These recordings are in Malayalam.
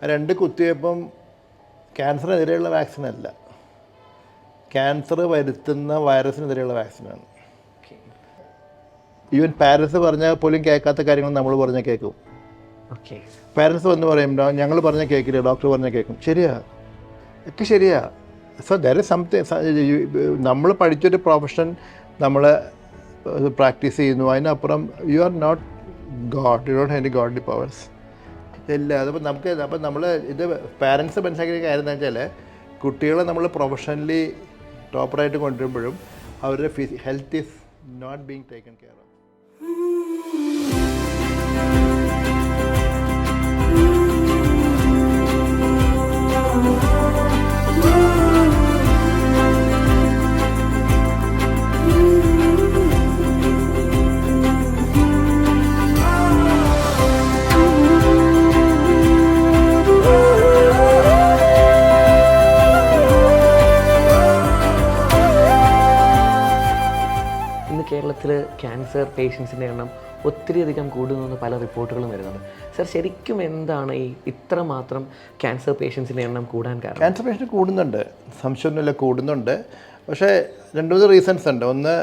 രണ്ട് കുത്തിവയ്പ്പും ക്യാൻസറിനെതിരെയുള്ള വാക്സിനല്ല, ക്യാൻസർ വരുത്തുന്ന വൈറസിനെതിരെയുള്ള വാക്സിനാണ്. ഈവൻ പാരൻസ് പറഞ്ഞാൽ പോലും കേൾക്കാത്ത കാര്യങ്ങൾ നമ്മൾ പറഞ്ഞാൽ കേൾക്കും. പാരൻസ് വന്ന് പറയുമ്പോൾ ഞങ്ങൾ പറഞ്ഞാൽ കേൾക്കില്ല, ഡോക്ടർ പറഞ്ഞാൽ കേൾക്കും. ശരിയാ, ഒക്കെ ശരിയാ. So there is something. നമ്മൾ പഠിച്ചൊരു പ്രൊഫഷൻ നമ്മൾ പ്രാക്ടീസ് ചെയ്യുന്നു, അതിനപ്പുറം you are not God, you don't have any godly powers ഇല്ല. അതിപ്പോൾ അപ്പം നമ്മൾ ഇത് പാരൻസ് മനസ്സിലാക്കിയ കാര്യം എന്താ വെച്ചാൽ, കുട്ടികളെ നമ്മൾ പ്രൊഫഷണലി ടോപ്പറായിട്ട് കൊണ്ടുവരുമ്പോഴും അവരുടെ health is not being taken care of. കേരളത്തിൽ ക്യാൻസർ പേഷ്യൻസിൻ്റെ എണ്ണം ഒത്തിരിയധികം കൂടുന്നു പല റിപ്പോർട്ടുകളും വരുന്നുണ്ട്. സർ, ശരിക്കും എന്താണ് ഈ ഇത്രമാത്രം ക്യാൻസർ പേഷ്യൻസിൻ്റെ എണ്ണം കൂടാൻ കാരണം? ക്യാൻസർ പേഷ്യൻ്റ് കൂടുന്നുണ്ട്, സംശയമൊന്നുമില്ല, കൂടുന്നുണ്ട്. പക്ഷേ 2-3 റീസൺസ് ഉണ്ട്. ഒന്ന്,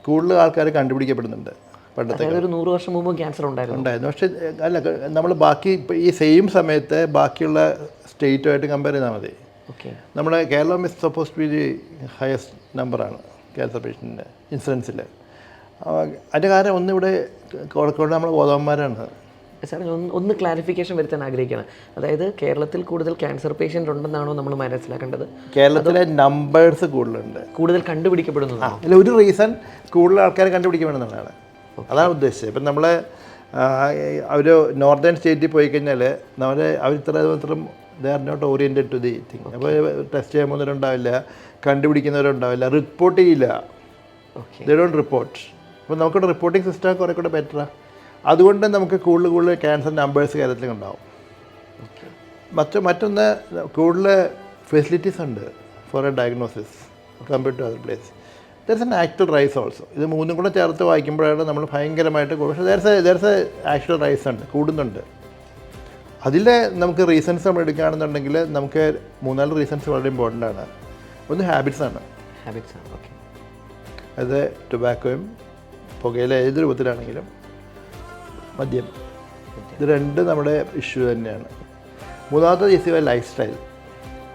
കൂടുതൽ ആൾക്കാർ കണ്ടുപിടിക്കപ്പെടുന്നുണ്ട്. പണ്ടത്തെ ഒരു 100 വർഷം മുമ്പ് ക്യാൻസർ ഉണ്ടായിരുന്നു. പക്ഷേ അല്ല, നമ്മൾ ബാക്കി ഇപ്പോൾ ഈ സെയിം സമയത്ത് ബാക്കിയുള്ള സ്റ്റേറ്റുമായിട്ട് കമ്പയർ ചെയ്താൽ മതി. നമ്മുടെ Keralam is suppose to be the highest നമ്പറാണ് ക്യാൻസർ പേഷ്യൻറ്റിൻ്റെ ഇൻസിഡൻസിൽ. അതിൻ്റെ കാരണം ഒന്നിവിടെ കോഴിക്കോട് നമ്മൾ ബോധവന്മാരാണ്. സാർ, ഒന്ന് ക്ലാരിഫിക്കേഷൻ വരുത്താൻ ആഗ്രഹിക്കുകയാണ്. അതായത് കേരളത്തിൽ കൂടുതൽ ക്യാൻസർ പേഷ്യൻ്റ് ഉണ്ടെന്നാണോ നമ്മൾ മനസ്സിലാക്കേണ്ടത്? കേരളത്തിലെ നമ്പേഴ്സ് കൂടുതലുണ്ട്, കൂടുതൽ കണ്ടുപിടിക്കപ്പെടുന്നു. അല്ല, ഒരു റീസൺ കൂടുതൽ ആൾക്കാർ കണ്ടുപിടിക്കപ്പെടുന്നതാണ്. അതാണ് ഉദ്ദേശിച്ചത്. ഇപ്പം നമ്മൾ ഒരു നോർത്തേൺ സ്റ്റേറ്റിൽ പോയി കഴിഞ്ഞാൽ അവർ ഇത്രമാത്രം they are not oriented to the thing. അപ്പോൾ ടെസ്റ്റ് ചെയ്യാൻ പോകുന്നവരുണ്ടാവില്ല, കണ്ടുപിടിക്കുന്നവരുണ്ടാവില്ല, റിപ്പോർട്ട് ചെയ്യില്ല. They don't report. അപ്പോൾ നമുക്കിവിടെ റിപ്പോർട്ടിംഗ് സിസ്റ്റം കുറേ കൂടെ ബെറ്ററാണ്. അതുകൊണ്ട് നമുക്ക് കൂടുതൽ ക്യാൻസർ നമ്പേഴ്സ് കേരളത്തിൽ ഉണ്ടാവും. മറ്റൊന്ന്, കൂടുതൽ ഫെസിലിറ്റീസ് ഉണ്ട് for a diagnosis compared to other place. There is an actual rise also. ഇത് മൂന്നും കൂടെ ചേർത്ത് വായിക്കുമ്പോഴാണ് നമ്മൾ ഭയങ്കരമായിട്ട് പക്ഷേ there is a actual rise ഉണ്ട്, കൂടുന്നുണ്ട്. അതിൽ നമുക്ക് റീസൺസ് നമ്മൾ എടുക്കുകയാണെന്നുണ്ടെങ്കിൽ നമുക്ക് 3-4 റീസൺസ് വളരെ ഇമ്പോർട്ടൻ്റ് ആണ്. ഒന്ന് ഹാബിറ്റ്സാണ്. അത് ടൊബാക്കോയും പുകയില ഏത് രൂപത്തിലാണെങ്കിലും മദ്യം, ഇത് രണ്ടും നമ്മുടെ ഇഷ്യൂ തന്നെയാണ്. മൂന്നാമത്തെ ഇഷ്യൂ ലൈഫ് സ്റ്റൈൽ,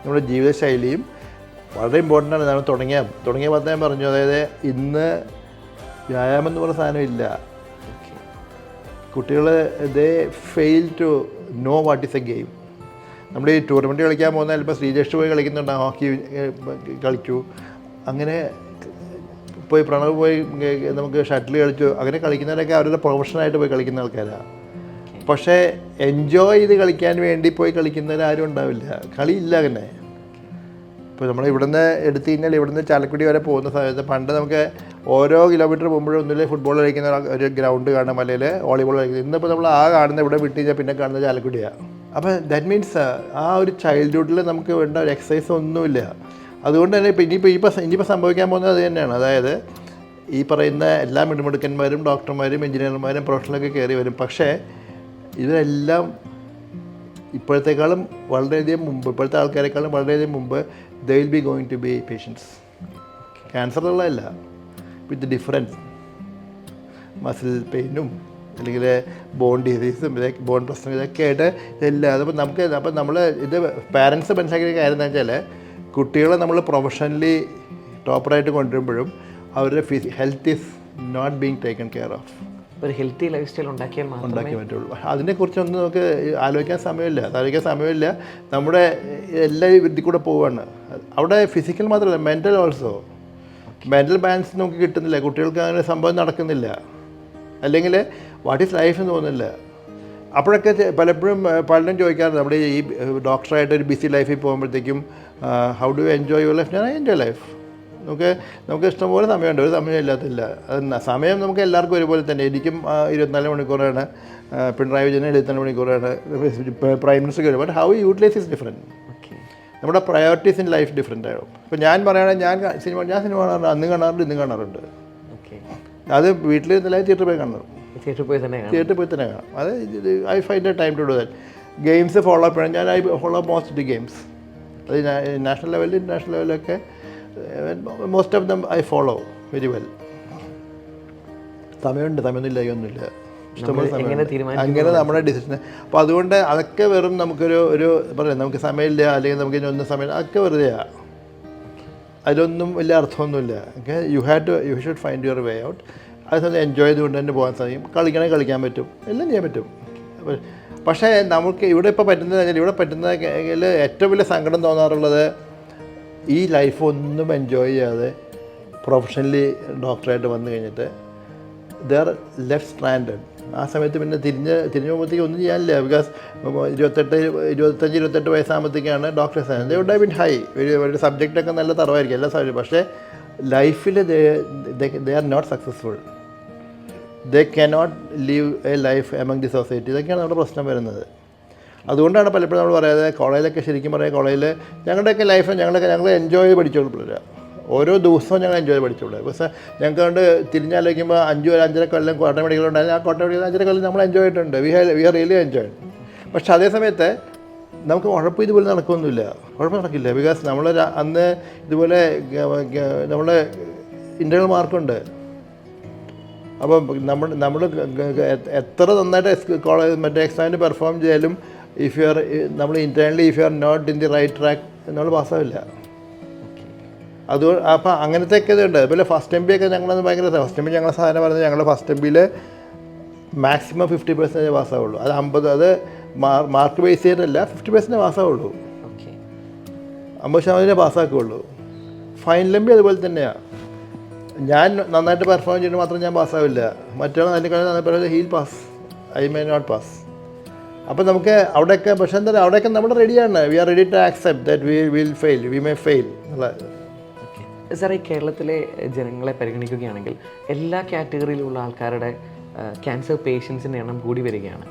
നമ്മുടെ ജീവിതശൈലിയും വളരെ ഇമ്പോർട്ടൻ്റ് ആണ്. നമ്മൾ തുടങ്ങിയ പത്ത് ഞാൻ പറഞ്ഞു, അതായത് ഇന്ന് വ്യായാമം എന്ന് പറഞ്ഞ സാധനമില്ല. കുട്ടികൾ they fail to know what is a game. നമ്മൾ ഈ ടൂർണമെൻറ്റ് കളിക്കാൻ പോകുന്ന ചിലപ്പോൾ ശ്രീജേഷ് പോയി കളിക്കുന്നുണ്ടാകും, ഹോക്കി കളിച്ചു, അങ്ങനെ പോയി പ്രണവ് പോയി നമുക്ക് ഷട്ടിൽ കളിച്ചു, അങ്ങനെ കളിക്കുന്നവരൊക്കെ അവരുടെ പ്രൊഫഷണലായിട്ട് പോയി കളിക്കുന്ന ആൾക്കാരാണ്. പക്ഷേ എൻജോയ് ചെയ്ത് കളിക്കാൻ വേണ്ടി പോയി കളിക്കുന്നവരാരും ഉണ്ടാവില്ല, കളിയില്ല. അങ്ങനെ ഇപ്പോൾ നമ്മൾ ഇവിടുന്ന് എടുത്തു കഴിഞ്ഞാൽ ഇവിടുന്ന് ചാലക്കുടി വരെ പോകുന്ന സമയത്ത് പണ്ട് നമുക്ക് ഓരോ കിലോമീറ്റർ പോകുമ്പോഴും ഒന്നുമില്ലേ ഫുട്ബോൾ കളിക്കുന്ന ഒരു ഗ്രൗണ്ട് കാണാം, അല്ലെങ്കിൽ വോളിബോൾ കളിക്കുന്നത്. ഇന്നിപ്പോൾ നമ്മൾ കാണുന്ന ഇവിടെ വിട്ട് കഴിഞ്ഞാൽ പിന്നെ കാണുന്നത് ചാലക്കുടിയാണ്. അപ്പോൾ ദാറ്റ് മീൻസ് ആ ഒരു ചൈൽഡ്ഹുഡിൽ നമുക്ക് വേണ്ട ഒരു എക്സസൈസ് ഒന്നുമില്ല. അതുകൊണ്ട് തന്നെ ഇനിയിപ്പോൾ സംഭവിക്കാൻ പോകുന്നത് അത് തന്നെയാണ്. അതായത് ഈ പറയുന്ന എല്ലാ മിടുമിടുക്കന്മാരും ഡോക്ടർമാരും എഞ്ചിനീയർമാരും പ്രൊഫഷണലൊക്കെ കയറി വരും. പക്ഷേ ഇവരെല്ലാം ഇപ്പോഴത്തേക്കാളും വളരെയധികം മുമ്പ്, ഇപ്പോഴത്തെ ആൾക്കാരെക്കാളും വളരെയധികം മുമ്പ് they will be going to be patients. ക്യാൻസറുള്ളതല്ല, വിത്ത് ഡിഫറൻസ്, മസിൽ പെയിനും അല്ലെങ്കിൽ ബോൺ ഡിസീസും ബോൺ പ്രശ്നം ഇതൊക്കെ ആയിട്ട് ഇതെല്ലാം. അപ്പോൾ നമ്മൾ ഇത് പാരൻസ് മനസ്സിലാക്കിയ കാര്യം എന്താ വെച്ചാൽ, കുട്ടികളെ നമ്മൾ പ്രൊഫഷണലി ടോപ്പറായിട്ട് കൊണ്ടുവരുമ്പോഴും അവരുടെ health is not being taken care of. ഒരു ഹെൽത്തി ലൈഫ് സ്റ്റൈൽ ഉണ്ടാക്കിയാൽ പറ്റുള്ളൂ. അതിനെക്കുറിച്ചൊന്നും നമുക്ക് ആലോചിക്കാൻ സമയമില്ല. നമ്മുടെ എല്ലാ ഇതിൽ കൂടെ പോവുകയാണ്. അവിടെ ഫിസിക്കൽ മാത്രമല്ല, മെൻ്റൽ ഓൾസോ. മെൻ്റൽ ബാലൻസ് നമുക്ക് കിട്ടുന്നില്ല, കുട്ടികൾക്ക് അങ്ങനെ സംഭവം നടക്കുന്നില്ല, അല്ലെങ്കിൽ വാട്ട് ഈസ് ലൈഫ് എന്ന് തോന്നുന്നില്ല. അപ്പോഴൊക്കെ പലപ്പോഴും പലരും ചോദിക്കാറുണ്ട്, നമ്മുടെ ഈ ഡോക്ടറായിട്ട് ഒരു ബിസി ലൈഫിൽ പോകുമ്പോഴത്തേക്കും how do enjoy your life? ഞാൻ എൻജോയ് ലൈഫ്. നമുക്ക് ഇഷ്ടംപോലെ സമയമുണ്ട്, ഒരു സമയം ഇല്ലാത്തില്ല. അത് സമയം നമുക്ക് എല്ലാവർക്കും ഒരുപോലെ തന്നെ. എനിക്കും 24 മണിക്കൂറാണ്, പിണറായി വിജയന് 74 മണിക്കൂറാണ്, പ്രൈം മിനിസ്റ്റർക്ക്. But how utilise is different. നമ്മുടെ പ്രയോറിറ്റീസ് ഇൻ ലൈഫ് ഡിഫറെൻ്റ് ആകും. ഇപ്പോൾ ഞാൻ പറയുകയാണെങ്കിൽ ഞാൻ സിനിമ കാണാറുണ്ട്, അന്ന് കാണാറുണ്ട്, ഇന്നും കാണാറുണ്ട്. അത് വീട്ടിൽ നിന്നില്ല, തിയേറ്ററിൽ പോയി കാണാറുണ്ട്. തിയേറ്ററിൽ പോയി തന്നെ കാണാം. അത് I find a time to do that. Games follow up ചെയ്യണം. ഞാൻ I follow most the games. അത് നാഷണൽ ലെവലിൽ ഇൻ്റർനാഷണൽ ലെവലൊക്കെ most of them I follow very well. സമയമൊന്നും ഇല്ല ഇഷ്ടംപോലെ സമയം. അങ്ങനെ നമ്മുടെ ഡിസിഷൻ. അപ്പോൾ അതുകൊണ്ട് അതൊക്കെ വെറും നമുക്കൊരു പറയാം, നമുക്ക് സമയമില്ല അല്ലെങ്കിൽ നമുക്ക് ഇനി സമയം, അതൊക്കെ വെറുതെയാണ്. അതിലൊന്നും വലിയ അർത്ഥമൊന്നുമില്ല. Okay, you should find your way out. അത് എൻജോയ് ചെയ്തുകൊണ്ട് തന്നെ പോകാൻ സാധിക്കും. കളിക്കാൻ പറ്റും, എല്ലാം ചെയ്യാൻ പറ്റും. പക്ഷേ നമുക്ക് ഇവിടെ ഇപ്പോൾ പറ്റുന്നതെങ്കിൽ ഏറ്റവും വലിയ സങ്കടം തോന്നാറുള്ളത് ഈ ലൈഫ് ഒന്നും എൻജോയ് ചെയ്യാതെ പ്രൊഫഷണലി ഡോക്ടറായിട്ട് വന്നു കഴിഞ്ഞിട്ട് ദേ ആർ ലെഫ്റ്റ് സ്ട്രാൻഡഡ്. ആ സമയത്ത് പിന്നെ തിരിഞ്ഞ് പോകുമ്പോഴത്തേക്ക് ഒന്നും ചെയ്യാനില്ല. ബിക്കോസ് 25-28 വയസ്സാകുമ്പോഴത്തേക്കാണ് doctors. They would have been high. ഒരു സബ്ജക്റ്റൊക്കെ നല്ല തറവായിരിക്കും എല്ലാ സബ്ജക്റ്റും. പക്ഷേ ലൈഫിൽ they are not successful. They cannot live a life among the society. ഇതൊക്കെയാണ് നമ്മുടെ പ്രശ്നം വരുന്നത്. അതുകൊണ്ടാണ് പലപ്പോഴും നമ്മൾ പറയാതെ കോളേജിലൊക്കെ ശരിക്കും പറയാം, കോളേജിൽ ഞങ്ങളുടെയൊക്കെ ലൈഫ് ഞങ്ങൾ എൻജോയ് ചെയ്ത് പഠിച്ചോളൂ. ഓരോ ദിവസവും ഞങ്ങൾ എൻജോയ് ചെയ്ത് പഠിച്ചോളൂ. പക്ഷേ ഞങ്ങൾക്ക് കൊണ്ട് തിരിഞ്ഞാലോചിക്കുമ്പോൾ 5-5.5 കൊല്ലം കോട്ടയം മെഡിക്കൽ ഉണ്ടായിരുന്നു. ആ കോട്ടയം മെഡിക്കൽ 5.5 കൊല്ലം നമ്മൾ എൻജോയ് ചെയ്തിട്ടുണ്ട്. We are really enjoy. പക്ഷേ അതേ സമയത്ത് നമുക്ക് ഉഴപ്പ് ഇതുപോലെ നടക്കുകയൊന്നുമില്ല. ഉഴപ്പ് നടക്കില്ല. ബിക്കോസ് നമ്മൾ അന്ന് ഇതുപോലെ നമ്മൾ ഇൻ്റർണൽ മാർക്കുണ്ട്. അപ്പം നമ്മൾ എത്ര നന്നായിട്ട് കോളേജ് എക്സാമിന് പെർഫോം ചെയ്യാലും നമ്മൾ internally if you are not in the right track നമ്മൾ പാസ്സാവില്ല. അപ്പോൾ അങ്ങനത്തെ ഒക്കെ ഇതുണ്ട്. അതുപോലെ ഫസ്റ്റ് എം ബി ഒക്കെ ഞങ്ങളത് ഭയങ്കര ഫസ്റ്റ് എം ബി ഞങ്ങളുടെ സാധനം പറഞ്ഞാൽ ഞങ്ങളുടെ ഫസ്റ്റ് എം ബിയിൽ മാക്സിമം 50% പാസ്സാവുള്ളൂ. അത് 50 അത് മാർക്ക് ബേസ് ചെയ്തിട്ടല്ല, 50% പാസ്സാവുള്ളൂ. 50% പാസ്സാക്കുകയുള്ളൂ. ഫൈനൽ എം ബി അതുപോലെ തന്നെയാണ്. ഞാൻ നന്നായിട്ട് പെർഫോം ചെയ്തിട്ട് മാത്രം ഞാൻ പാസ്സാവില്ല. മറ്റൊരാൾ അതിൻ്റെ he'll pass, I may not pass. അപ്പോൾ നമുക്ക് അവിടെയൊക്കെ പക്ഷേ എന്താ പറയുക, അവിടെയൊക്കെ നമ്മൾ റെഡിയാണ്. We are ready to accept that we may fail എന്നുള്ളത്. സാർ, ഈ കേരളത്തിലെ ജനങ്ങളെ പരിഗണിക്കുകയാണെങ്കിൽ എല്ലാ കാറ്റഗറിയിലുള്ള ആൾക്കാരുടെ ക്യാൻസർ പേഷ്യൻസിൻ്റെ എണ്ണം കൂടി വരികയാണ്.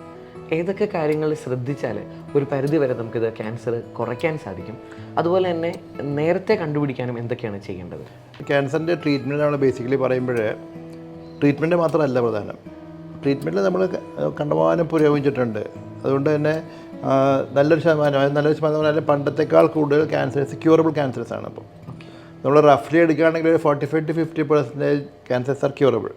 ഏതൊക്കെ കാര്യങ്ങൾ ശ്രദ്ധിച്ചാൽ ഒരു പരിധി വരെ നമുക്കിത് ക്യാൻസർ കുറയ്ക്കാൻ സാധിക്കും? അതുപോലെ തന്നെ നേരത്തെ കണ്ടുപിടിക്കാനും എന്തൊക്കെയാണ് ചെയ്യേണ്ടത്? ക്യാൻസറിൻ്റെ ട്രീറ്റ്മെൻറ്റ് നമ്മൾ ബേസിക്കലി പറയുമ്പോൾ ട്രീറ്റ്മെൻറ്റ് മാത്രമല്ല പ്രധാനം. ട്രീറ്റ്മെൻറ്റിൽ നമ്മൾ കണ്ടമാനം പുരോഗമിച്ചിട്ടുണ്ട്. അതുകൊണ്ട് തന്നെ നല്ലൊരു ശതമാനം പണ്ടത്തെക്കാൾ കൂടുതൽ ക്യാൻസേഴ്സ് ക്യൂറബിൾ ക്യാൻസേഴ്സ് ആണ്. അപ്പോൾ നമ്മൾ റഫ്ലി എടുക്കുകയാണെങ്കിൽ ഒരു 45-50% ക്യാൻസേഴ്സ് ആർ ക്യൂറബിൾ.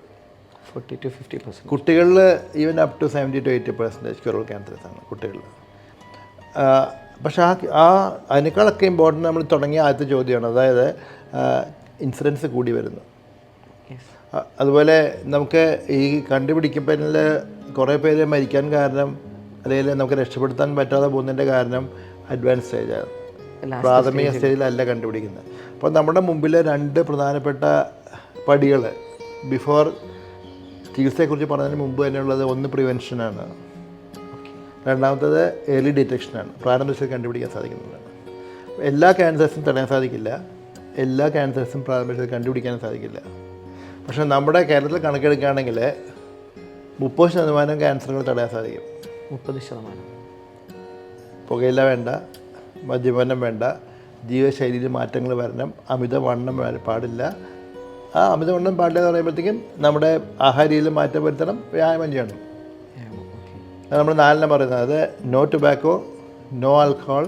40-50%. കുട്ടികളിൽ even up to 70-80% curable cancers ആണ് കുട്ടികളിൽ. പക്ഷേ അതിനേക്കാളൊക്കെ ഇമ്പോർട്ടൻ്റ് നമ്മൾ തുടങ്ങിയ ആദ്യത്തെ ചോദ്യമാണ്, അതായത് ഇൻസിഡൻസ് കൂടി വരുന്നു. അതുപോലെ നമുക്ക് ഈ കണ്ടുപിടിക്കപ്പെടൽ കുറേ പേര് മരിക്കാൻ കാരണം അല്ലെങ്കിൽ നമുക്ക് രക്ഷപ്പെടുത്താൻ പറ്റാതെ പോകുന്നതിൻ്റെ കാരണം അഡ്വാൻസ് സ്റ്റേജാണ്. പ്രാഥമിക സ്റ്റേജിലല്ല കണ്ടുപിടിക്കുന്നത്. അപ്പോൾ നമ്മുടെ മുമ്പിൽ 2 പ്രധാനപ്പെട്ട പടികൾ ബിഫോർ ചികിത്സയെക്കുറിച്ച് പറഞ്ഞതിന് മുമ്പ് തന്നെയുള്ളത്, ഒന്ന് പ്രിവെൻഷനാണ്, രണ്ടാമത്തേത് ഏർലി ഡിറ്റക്ഷനാണ്. പ്രാരംഭത്തിൽ കണ്ടുപിടിക്കാൻ സാധിക്കുന്നതാണ്. എല്ലാ ക്യാൻസേഴ്സും തടയാൻ സാധിക്കില്ല, എല്ലാ ക്യാൻസേഴ്സും പ്രാരംഭത്തിൽ കണ്ടുപിടിക്കാൻ സാധിക്കില്ല. പക്ഷേ നമ്മുടെ കേരളത്തിൽ കണക്കെടുക്കുകയാണെങ്കിൽ 30% ക്യാൻസറുകൾ തടയാൻ സാധിക്കും. 30%. പുകയില വേണ്ട, മദ്യപാനം വേണ്ട, ജീവിതശൈലിയിൽ മാറ്റങ്ങൾ വരണം, അമിതവണ്ണം പാടില്ല. ആ അമിതവണ്ണം പാടില്ല എന്ന് പറയുമ്പോഴത്തേക്കും നമ്മുടെ ആഹാരയിൽ മാറ്റം വരുത്തണം, വ്യായാമം ചെയ്യണം. അത് നമ്മൾ 4 പറയുന്നത്. അത് no tobacco, no alcohol,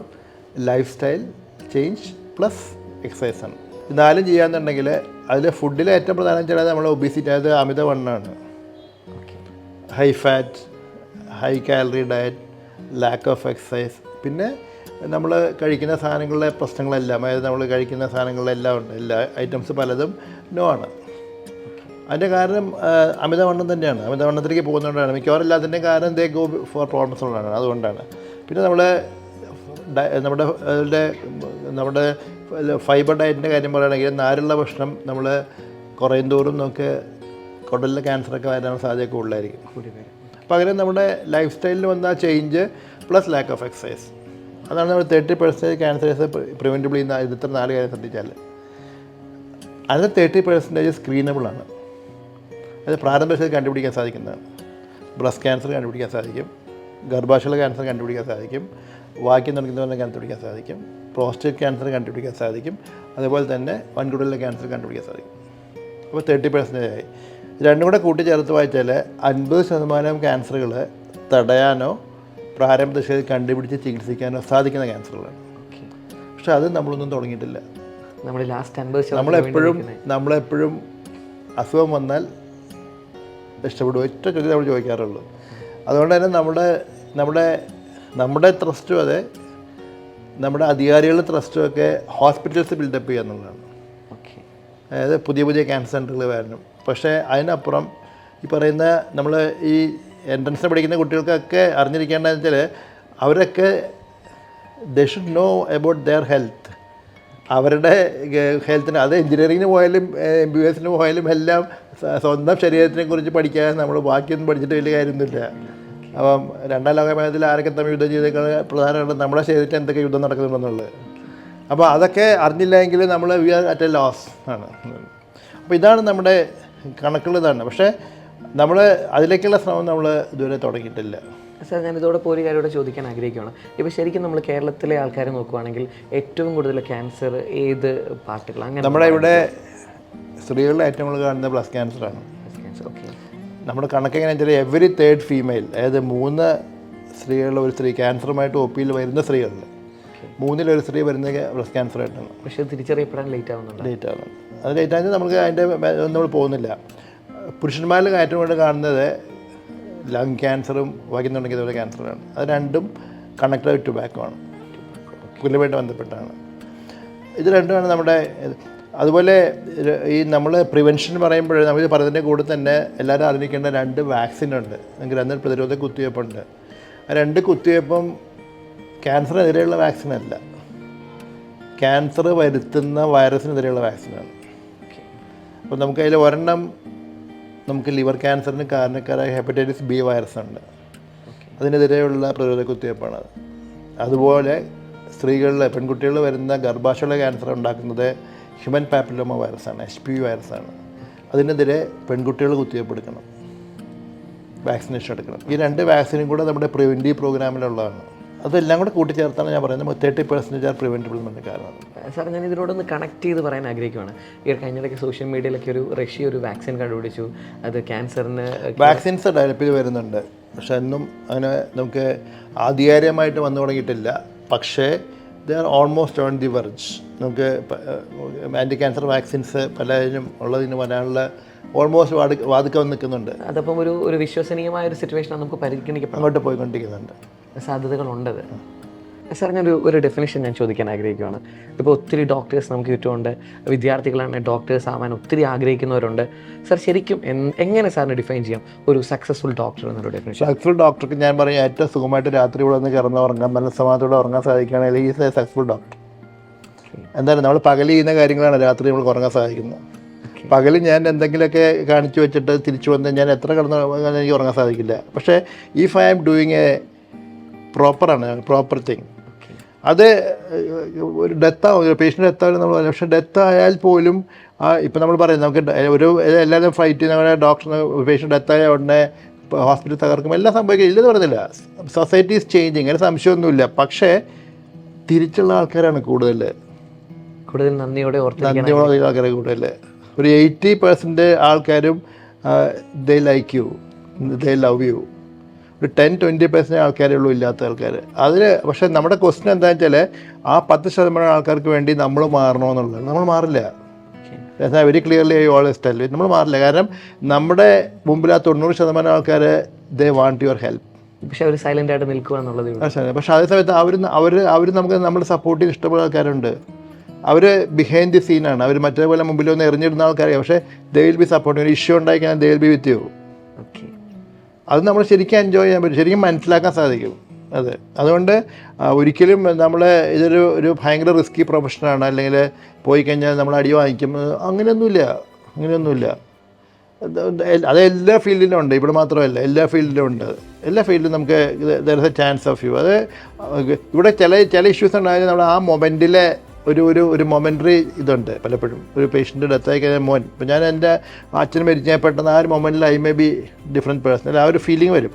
life style change plus exercise ആണ്. ഇത് 4 ചെയ്യാന്നുണ്ടെങ്കിൽ അതിൽ ഫുഡിൽ ഏറ്റവും പ്രധാനം വെച്ചാൽ നമ്മൾ ഒബീസിറ്റി, അതായത് അമിതവണ്ണമാണ്. High fat, high calorie diet, lack of exercise, പിന്നെ നമ്മൾ കഴിക്കുന്ന സാധനങ്ങളുടെ പ്രശ്നങ്ങളെല്ലാം, അതായത് നമ്മൾ കഴിക്കുന്ന സാധനങ്ങളെല്ലാം ഉണ്ട്, എല്ലാ ഐറ്റംസ് പലതും നോ ആണ്. അതിൻ്റെ കാരണം അമിതവണ്ണം തന്നെയാണ്. അമിതവണ്ണത്തിലേക്ക് പോകുന്നതുകൊണ്ടാണ് മിക്കവാറും എല്ലാത്തിൻ്റെ കാരണം ദേ ഗോ ഫോർ പ്രോബ്ലംസ് ഉള്ളതാണ്. അതുകൊണ്ടാണ്. പിന്നെ നമ്മുടെ ഫൈബർ ഡയറ്റിൻ്റെ കാര്യം പറയുകയാണെങ്കിൽ നാരുള്ള ഭക്ഷണം നമ്മൾ കുറയും തോറും നമുക്ക് കുടലിലെ ക്യാൻസറൊക്കെ വരാൻ സാധ്യത കൂടുതലായിരിക്കും. പകരം നമ്മുടെ ലൈഫ് സ്റ്റൈലിൽ വന്ന change plus lakh of exercise, അതാണ് നമ്മൾ 30% ക്യാൻസേഴ്സ് പ്രിവെൻറ്റബിൾ ചെയ്യുന്ന. ഇത്ര 4 കാര്യം ശ്രദ്ധിച്ചാൽ അതിൽ 30% സ്ക്രീനബിളാണ്. അത് പ്രാരംഭത്തിൽ കണ്ടുപിടിക്കാൻ സാധിക്കുന്നതാണ്. ബ്രസ്റ്റ് ക്യാൻസർ കണ്ടുപിടിക്കാൻ സാധിക്കും, ഗർഭാശയ ക്യാൻസർ കണ്ടുപിടിക്കാൻ സാധിക്കും, വാക്യം തുടങ്ങുന്നവരെ കണ്ടുപിടിക്കാൻ സാധിക്കും, പ്രോസ്റ്റേറ്റ് ക്യാൻസർ കണ്ടുപിടിക്കാൻ സാധിക്കും, അതുപോലെ തന്നെ വൻകുടലിലെ ക്യാൻസർ കണ്ടുപിടിക്കാൻ സാധിക്കും. അപ്പോൾ 30% ആയി. രണ്ടും കൂടെ കൂട്ടിച്ചേർത്ത് വായിച്ചാൽ 50% ക്യാൻസറുകൾ തടയാനോ പ്രാരംഭ ദശയിൽ കണ്ടുപിടിച്ച് ചികിത്സിക്കാനോ സാധിക്കുന്ന ക്യാൻസറുകളാണ്. പക്ഷെ അത് നമ്മളൊന്നും തുടങ്ങിയിട്ടില്ല. നമ്മൾ ലാസ്റ്റ് 50 നമ്മളെപ്പോഴും അസുഖം വന്നാൽ രക്ഷപ്പെടും, ഒറ്റ ചോദ്യം നമ്മൾ ചോദിക്കാറുള്ളൂ. അതുകൊണ്ട് തന്നെ നമ്മുടെ ട്രസ്റ്റും അതെ, നമ്മുടെ അധികാരികളുടെ ട്രസ്റ്റും ഒക്കെ ഹോസ്പിറ്റൽസ് ബിൽഡപ്പ് ചെയ്യുക എന്നുള്ളതാണ്. അതായത് പുതിയ ക്യാൻസർ സെൻ്ററുകൾ വരണം. പക്ഷേ അതിനപ്പുറം ഈ പറയുന്ന നമ്മൾ ഈ എൻട്രൻസിന് പഠിക്കുന്ന കുട്ടികൾക്കൊക്കെ അറിഞ്ഞിരിക്കേണ്ടതെന്ന് വെച്ചാൽ അവരൊക്കെ they should know about their health. അവരുടെ ഹെൽത്തിന്, അത് എൻജിനീയറിങ്ങിന് പോയാലും MBBS പോയാലും എല്ലാം സ്വന്തം ശരീരത്തിനെ കുറിച്ച് പഠിക്കാതെ നമ്മൾ ബാക്കിയൊന്നും പഠിച്ചിട്ട് വലിയ കാര്യമൊന്നുമില്ല. അപ്പം 2ാം ലോകമേഖലയിൽ ആരൊക്കെ തമ്മിൽ യുദ്ധം ചെയ്തേക്കാൾ പ്രധാനമായിട്ട് നമ്മുടെ ശരീരത്തിൽ എന്തൊക്കെ യുദ്ധം നടക്കുന്നുണ്ടെന്നുള്ളത്. അപ്പോൾ അതൊക്കെ അറിഞ്ഞില്ലെങ്കിൽ നമ്മൾ we are at a loss ആണ്. അപ്പോൾ ഇതാണ് നമ്മുടെ കണക്കുകൾ ഇതാണ്. പക്ഷേ നമ്മൾ അതിലേക്കുള്ള ശ്രമം നമ്മൾ ഇതുവരെ തുടങ്ങിയിട്ടില്ല. സാർ, ഞാൻ ഇതോടൊപ്പം ഒരു കാര്യം കൂടെ ചോദിക്കാൻ ആഗ്രഹിക്കുകയാണ്. ഇപ്പോൾ ശരിക്കും നമ്മൾ കേരളത്തിലെ ആൾക്കാരെ നോക്കുകയാണെങ്കിൽ ഏറ്റവും കൂടുതൽ ക്യാൻസർ ഏത് പാർട്ടുകൾ? അങ്ങനെ നമ്മുടെ ഇവിടെ സ്ത്രീകളിൽ ഏറ്റവും കൂടുതൽ കാണുന്നത് ബ്രസ്റ്റ് ക്യാൻസറാണ്. ഓക്കെ. നമ്മുടെ കണക്ക് എങ്ങനെയാണെന്ന് വെച്ചാൽ എവറി 3rd ഫീമെയിൽ, അതായത് 3 സ്ത്രീകളിൽ ഒരു സ്ത്രീ ക്യാൻസറുമായിട്ട് OPയിൽ വരുന്ന സ്ത്രീകളിൽ 3-ൽ 1 സ്ത്രീ വരുന്നത് ബ്രസ്റ്റ് ക്യാൻസറായിട്ടാണ്. പക്ഷേ തിരിച്ചറിയപ്പെടാൻ ലേറ്റ് ആവുന്നുണ്ട്. അത് ലേറ്റ് ആണെങ്കിൽ നമുക്ക് അതിൻ്റെ നമ്മൾ പോകുന്നില്ല. പുരുഷന്മാരിൽ ഏറ്റവും കൂടുതൽ കാണുന്നത് ലങ് ക്യാൻസറും വഹിക്കുന്നുണ്ടെങ്കിൽ ഇതുപോലെ ക്യാൻസറാണ്. അത് രണ്ടും കണക്റ്റഡ് ടൊബാക്കോ ആണ്, പുല്ലുമായിട്ട് ബന്ധപ്പെട്ടാണ്. ഇത് രണ്ടുമാണ് നമ്മുടെ. അതുപോലെ ഈ നമ്മൾ പ്രിവെൻഷൻ പറയുമ്പോൾ നമ്മൾ പറയുന്നതിൻ്റെ കൂടെ തന്നെ എല്ലാവരും അറിഞ്ഞിരിക്കേണ്ട 2 വാക്സിനുണ്ട്. ഗ്രന്ഥ പ്രതിരോധ കുത്തിവയ്പ്പുണ്ട്. ആ 2 കുത്തിവയ്പ്പും ക്യാൻസറിനെതിരെയുള്ള വാക്സിനല്ല, ക്യാൻസർ വരുത്തുന്ന വൈറസിനെതിരെയുള്ള വാക്സിനാണ്. അപ്പോൾ നമുക്ക് അതിൽ ഒരെണ്ണം നമുക്ക് ലിവർ ക്യാൻസറിന് കാരണക്കാരായ ഹെപ്പറ്റൈറ്റിസ് B വൈറസ് ഉണ്ട്, അതിനെതിരെയുള്ള പ്രതിരോധ കുത്തിവയ്പ്പാണത്. അതുപോലെ സ്ത്രീകളിൽ പെൺകുട്ടികളിൽ വരുന്ന ഗർഭാശയ ക്യാൻസർ ഉണ്ടാക്കുന്നത് ഹ്യൂമൻ പാപ്പിലോമ വൈറസാണ്, HPV വൈറസാണ്. അതിനെതിരെ പെൺകുട്ടികൾ കുത്തിവയ്പ്പ് എടുക്കണം, വാക്സിനേഷൻ എടുക്കണം. ഈ 2 വാക്സിനും കൂടെ നമ്മുടെ പ്രിവെൻറ്റീവ് പ്രോഗ്രാമിലുള്ളതാണ്. അതെല്ലാം കൂടെ കൂട്ടിച്ചേർത്താണ് ഞാൻ പറയുന്നത് 30% ആർ പ്രിവെൻറ്റബിൾ എന്ന കാരണം. സാർ, ഞാൻ ഇതിനോടൊന്ന് കണക്ട് ചെയ്ത് പറയാൻ ആഗ്രഹിക്കുകയാണ്. ഈ കഴിഞ്ഞിടയ്ക്ക് സോഷ്യൽ മീഡിയയിലൊക്കെ റഷ്യ ഒരു വാക്സിൻ കണ്ടുപിടിച്ചു. അത് ക്യാൻസറിന് വാക്സിൻസ് ഡെവലപ്പ് ചെയ്ത് വരുന്നുണ്ട്. പക്ഷെ ഒന്നും അങ്ങനെ നമുക്ക് ആധികാരികമായിട്ട് വന്നു തുടങ്ങിയിട്ടില്ല. പക്ഷേ they are almost on the verge. നമുക്ക് ആൻറ്റി ക്യാൻസർ വാക്സിൻസ് പലതിനും ഉള്ളതിന് വരാനുള്ള ഓൾമോസ്റ്റ് വാതിക്ക വന്ന് നിൽക്കുന്നുണ്ട്. അതപ്പം ഒരു വിശ്വസനീയമായ ഒരു സിറ്റുവേഷൻ നമുക്ക് പരിഗണിക്കപ്പെടും, അങ്ങോട്ട് പോയിക്കൊണ്ടിരിക്കുന്നുണ്ട്, സാധ്യതകളുണ്ടത്. സാർ, ഒരു ഡെഫിനേഷൻ ഞാൻ ചോദിക്കാൻ ആഗ്രഹിക്കുകയാണ്. ഇപ്പോൾ ഒത്തിരി ഡോക്ടേഴ്സ് നമുക്ക് ചുറ്റുമുണ്ട്, വിദ്യാർത്ഥികളാണ് ഡോക്ടേഴ്സ് ആവാൻ ഒത്തിരി ആഗ്രഹിക്കുന്നവരുണ്ട്. സാർ, ശരിക്കും എങ്ങനെ സാറിന് ഡിഫൈൻ ചെയ്യാം ഒരു സക്സസ്ഫുൾ ഡോക്ടർ എന്നൊരു ഡെഫിനേഷൻ? സക്സസ്ഫുൾ ഡോക്ടർക്ക് ഞാൻ പറയും ഏറ്റവും സുഖമായിട്ട് രാത്രി ഇവിടെ നിന്ന് കിടന്നുറങ്ങാൻ, നല്ല സമാധാനത്തോടെ ഉറങ്ങാൻ സാധിക്കുകയാണെങ്കിൽ ഈസ് എ സക്സസ്ഫുൾ ഡോക്ടർ. എന്തായാലും നമ്മൾ പകൽ ചെയ്യുന്ന കാര്യങ്ങളാണ് രാത്രി നമ്മൾ ഉറങ്ങാൻ സാധിക്കുന്നത്. പകൽ ഞാൻ എന്തെങ്കിലുമൊക്കെ കാണിച്ചു വെച്ചിട്ട് തിരിച്ചു വന്ന് ഞാൻ എത്ര കിടന്ന് എനിക്ക് ഉറങ്ങാൻ സാധിക്കില്ല. പക്ഷേ if I am doing a proper thing, അത് ഒരു ഡെത്താവും, ഒരു പേഷ്യൻ്റ് ഡെത്താവും നമ്മൾ. പക്ഷേ ഡെത്ത് ആയാൽ പോലും ഇപ്പം നമ്മൾ പറയും നമുക്ക് എല്ലാവരും ഫൈറ്റ് ചെയ്യുന്ന ഡോക്ടർ പേഷ്യൻ്റ് ഡെത്തായ ഉടനെ ഹോസ്പിറ്റൽ തകർക്കും, എല്ലാം സംഭവിക്കും, ഇല്ലെന്ന് പറയുന്നില്ല. സൊസൈറ്റി ഈസ് ചേഞ്ചിങ്, അതിന് സംശയമൊന്നുമില്ല. പക്ഷേ തിരിച്ചുള്ള ആൾക്കാരാണ് കൂടുതൽ നന്ദിയോടെ ആൾക്കാരെ കൂടുതൽ. ഒരു 80% ആൾക്കാരും ദേ like you, they love you. ഒരു 10-20% ആൾക്കാരേ ഉള്ളൂ ഇല്ലാത്ത ആൾക്കാർ. അതിൽ പക്ഷേ നമ്മുടെ ക്വസ്റ്റ്യൻ എന്താണെന്ന് വെച്ചാൽ ആ 10% ആൾക്കാർക്ക് വേണ്ടി നമ്മൾ മാറണമെന്നുള്ളത്. നമ്മൾ മാറില്ല. Very clearly I always tell you, നമ്മൾ മാറില്ല. കാരണം നമ്മുടെ മുമ്പിൽ ആ 90% ആൾക്കാർ ദേ വാണ്ട് യുവർ ഹെൽപ്പ്. പക്ഷേ അവർ സൈലൻ്റ് ആയിട്ട് നിൽക്കുക എന്നുള്ളത്. പക്ഷേ അതേ സമയത്ത് അവർ നമുക്ക് നമ്മൾ സപ്പോർട്ട് ചെയ്യാൻ ഇഷ്ടപ്പെടുന്ന ആൾക്കാരുണ്ട്. അവർ ബിഹൈൻഡ് ദി സീനാണ്. അവർ മറ്റേപോലെ മുമ്പിൽ ഒന്ന് എറിഞ്ഞിടുന്ന ആൾക്കാരെ, പക്ഷേ ദേ വിൽ ബി സപ്പോർട്ട്. ഒരു ഇഷ്യൂ ഉണ്ടായിക്കഴിഞ്ഞാൽ ദേ വിൽ ബി വിത്ത് യു. അത് നമ്മൾ ശരിക്കും എൻജോയ് ചെയ്യാൻ പറ്റും, ശരിക്കും മനസ്സിലാക്കാൻ സാധിക്കും. അതെ, അതുകൊണ്ട് ഒരിക്കലും നമ്മൾ ഇതൊരു ഭയങ്കര റിസ്കി പ്രൊഫഷനാണ്, അല്ലെങ്കിൽ പോയി കഴിഞ്ഞാൽ നമ്മൾ അടി വാങ്ങിക്കും, അങ്ങനെയൊന്നുമില്ല. അത് എല്ലാ ഫീൽഡിലും ഉണ്ട്, ഇവിടെ മാത്രമല്ല, എല്ലാ ഫീൽഡിലും ഉണ്ട്. എല്ലാ ഫീൽഡിലും നമുക്ക് there is a chance of you. അത് ഇവിടെ ചില ഇഷ്യൂസ് ഉണ്ടായാലും നമ്മൾ ആ മൊമെൻറ്റിലെ ഒരു മൊമെൻ്ററി ഇതുണ്ട്. പലപ്പോഴും ഒരു പേഷ്യൻ്റ് ഡെത്തായി കഴിഞ്ഞാൽ ഇപ്പം ഞാൻ എൻ്റെ അച്ഛൻ മരിച്ചാൽ പെട്ടെന്ന് ആ ഒരു മൊമെൻറ്റിൽ I may be different person, ആ ഒരു ഫീലിംഗ് വരും.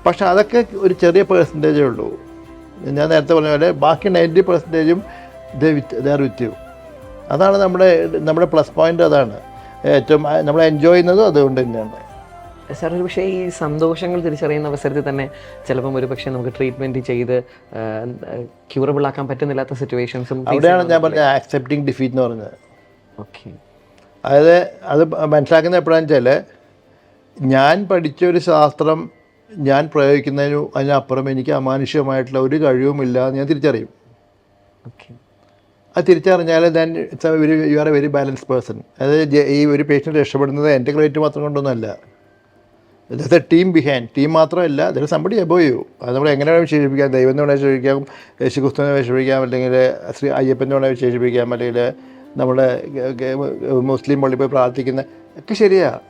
പക്ഷെ അതൊക്കെ ഒരു ചെറിയ പെർസെൻറ്റേജേ ഉള്ളൂ. ഞാൻ നേരത്തെ പറഞ്ഞ പോലെ ബാക്കി 90%ഉം ദേ ആർ വിത്ത് യു. അതാണ് നമ്മുടെ പ്ലസ് പോയിൻ്റ്. അതാണ് ഏറ്റവും നമ്മൾ എൻജോയ് ചെയ്യുന്നതും അതുകൊണ്ട് തന്നെയാണ്. സാർ ഒരു പക്ഷേ ഈ സന്തോഷങ്ങൾ തിരിച്ചറിയുന്ന അവസരത്തിൽ തന്നെ ചിലപ്പം ഒരു പക്ഷേ നമുക്ക് ട്രീറ്റ്മെൻറ്റ് ചെയ്ത് ക്യൂറബിൾ ആക്കാൻ പറ്റുന്നില്ലാത്ത സിറ്റുവേഷൻസും അവിടെയാണ് ഞാൻ പറഞ്ഞ ആക്സെപ്റ്റിംഗ് ഡിഫീറ്റ് എന്ന് പറഞ്ഞത്. ഓക്കെ. അതായത് അത് മനസ്സിലാക്കുന്നത് എപ്പോഴാണെന്ന് വെച്ചാൽ, ഞാൻ പഠിച്ചൊരു ശാസ്ത്രം ഞാൻ അതിനപ്പുറം എനിക്ക് അമാനുഷികമായിട്ടുള്ള ഒരു കഴിവുമില്ല എന്ന് ഞാൻ തിരിച്ചറിയും. ഓക്കെ. അത് തിരിച്ചറിഞ്ഞാൽ then you are a very balance person. അതായത് ഈ ഒരു പേഷ്യൻ്റ് രക്ഷപ്പെടുന്നത് എൻ്റെ ക്രെഡിറ്റ് മാത്രം കൊണ്ടൊന്നുമല്ല. The team behind. ടീം മാത്രമല്ല, ദർ സംബഡി എബോവ് യു. അത് നമ്മൾ എങ്ങനെ വേണമെങ്കിൽ വിശേഷിപ്പിക്കാം. ദൈവം എന്ന് വേണമെങ്കിൽ വിശേഷിപ്പിക്കാം, യേശുക്രിസ്തുവിനെ വിശേഷിപ്പിക്കാം, അല്ലെങ്കിൽ ശ്രീ അയ്യപ്പനെ വേണമെങ്കിൽ വിശേഷിപ്പിക്കാം, അല്ലെങ്കിൽ നമ്മുടെ മുസ്ലിം പള്ളി പോയി പ്രാർത്ഥിക്കുന്ന ഒക്കെ ശരിയാണ്.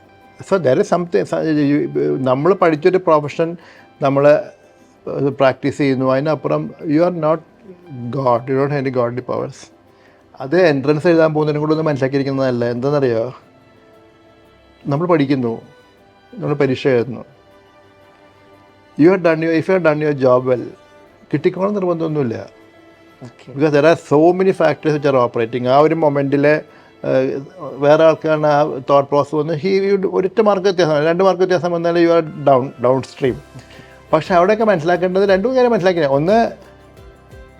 So there is something. നമ്മൾ പഠിച്ചൊരു പ്രൊഫഷൻ നമ്മൾ പ്രാക്ടീസ് ചെയ്യുന്നു, അതിനപ്പുറം you are not God, you don't have any godly powers. അത് എൻട്രൻസ് എഴുതാൻ പോകുന്നതിനും കൂടെ ഒന്ന് മനസ്സിലാക്കിയിരിക്കുന്നതല്ല. എന്താണെന്നറിയോ, നമ്മൾ പഠിക്കുന്നു, നമ്മൾ പരീക്ഷ എഴുതുന്നു, if you have done your job well, കിട്ടിക്കോളം നിർബന്ധമൊന്നുമില്ല. Because there are so many factors which are operating. ആ ഒരു മൊമെൻറ്റിൽ വേറെ ആൾക്കാണ് ആ തോട്ട് പ്രോസസ് വന്ന് ഒരൊറ്റ മാർക്ക് വ്യത്യാസം, 2 മാർക്ക് വ്യത്യാസം വന്നാൽ യു ആർ ഡൗൺ സ്ട്രീം. പക്ഷേ അവിടെയൊക്കെ മനസ്സിലാക്കേണ്ടത് 2 കാര്യം മനസ്സിലാക്കിയത്. ഒന്ന്,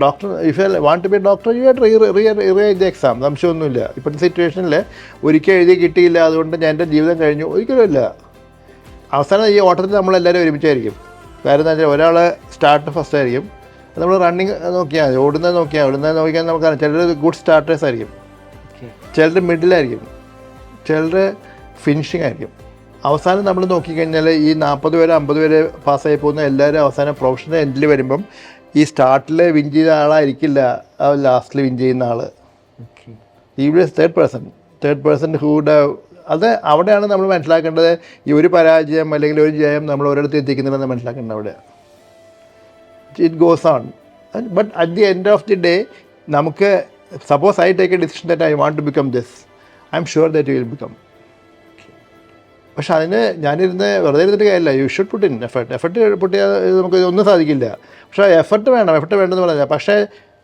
doctor, if you want to be a doctor you have re exam. സംശയമൊന്നുമില്ല. ഇപ്പോഴത്തെ സിറ്റുവേഷനിൽ ഒരിക്കൽ എഴുതി കിട്ടിയില്ല, അതുകൊണ്ട് ഞാൻ എൻ്റെ ജീവിതം കഴിഞ്ഞു, ഒരിക്കലും ഇല്ല. അവസാനം ഈ ഓട്ടത്തിൽ നമ്മളെല്ലാവരും ഒരുമിച്ചായിരിക്കും. കാര്യം എന്താ വെച്ചാൽ, ഒരാൾ സ്റ്റാർട്ട് ഫസ്റ്റ് ആയിരിക്കും, നമ്മൾ റണ്ണിങ് നോക്കിയാൽ മതി, ഓടുന്നത് നോക്കിയാൽ നമുക്കറിയാം. ചിലർ ഗുഡ് സ്റ്റാർട്ടേഴ്സ് ആയിരിക്കും, ചിലർ മിഡിലായിരിക്കും, ചിലർ ഫിനിഷിംഗ് ആയിരിക്കും. അവസാനം നമ്മൾ നോക്കിക്കഴിഞ്ഞാൽ ഈ 40 പേര് 50 പേര് പാസ്സായി പോകുന്ന എല്ലാവരും അവസാനം പ്രൊഫഷണൽ എൻഡിൽ വരുമ്പം ഈ സ്റ്റാർട്ടിൽ വിൻ ചെയ്ത ആളായിരിക്കില്ല ലാസ്റ്റിൽ വിൻ ചെയ്യുന്ന ആൾ. ഈ തേർഡ് പേഴ്സൺ ഹൂഡ്. അത് അവിടെയാണ് നമ്മൾ മനസ്സിലാക്കേണ്ടത്. ഈ ഒരു പരാജയം അല്ലെങ്കിൽ ഒരു ജയം നമ്മൾ ഒരിടത്ത് എത്തിക്കുന്നില്ലെന്ന് മനസ്സിലാക്കേണ്ടത് അവിടെ. It goes on. But at the end of the day നമുക്ക് suppose I take a decision that I want to become this, I'm sure that you will become. പക്ഷെ അതിന് ഞാനിരുന്ന് വെറുതെ ഇരുന്നിട്ട് കാര്യമില്ല. You should put in effort put ചെയ്യാൻ നമുക്ക് ഒന്നും സാധിക്കില്ല. പക്ഷേ എഫർട്ട് വേണമെന്ന് പറഞ്ഞാൽ, പക്ഷേ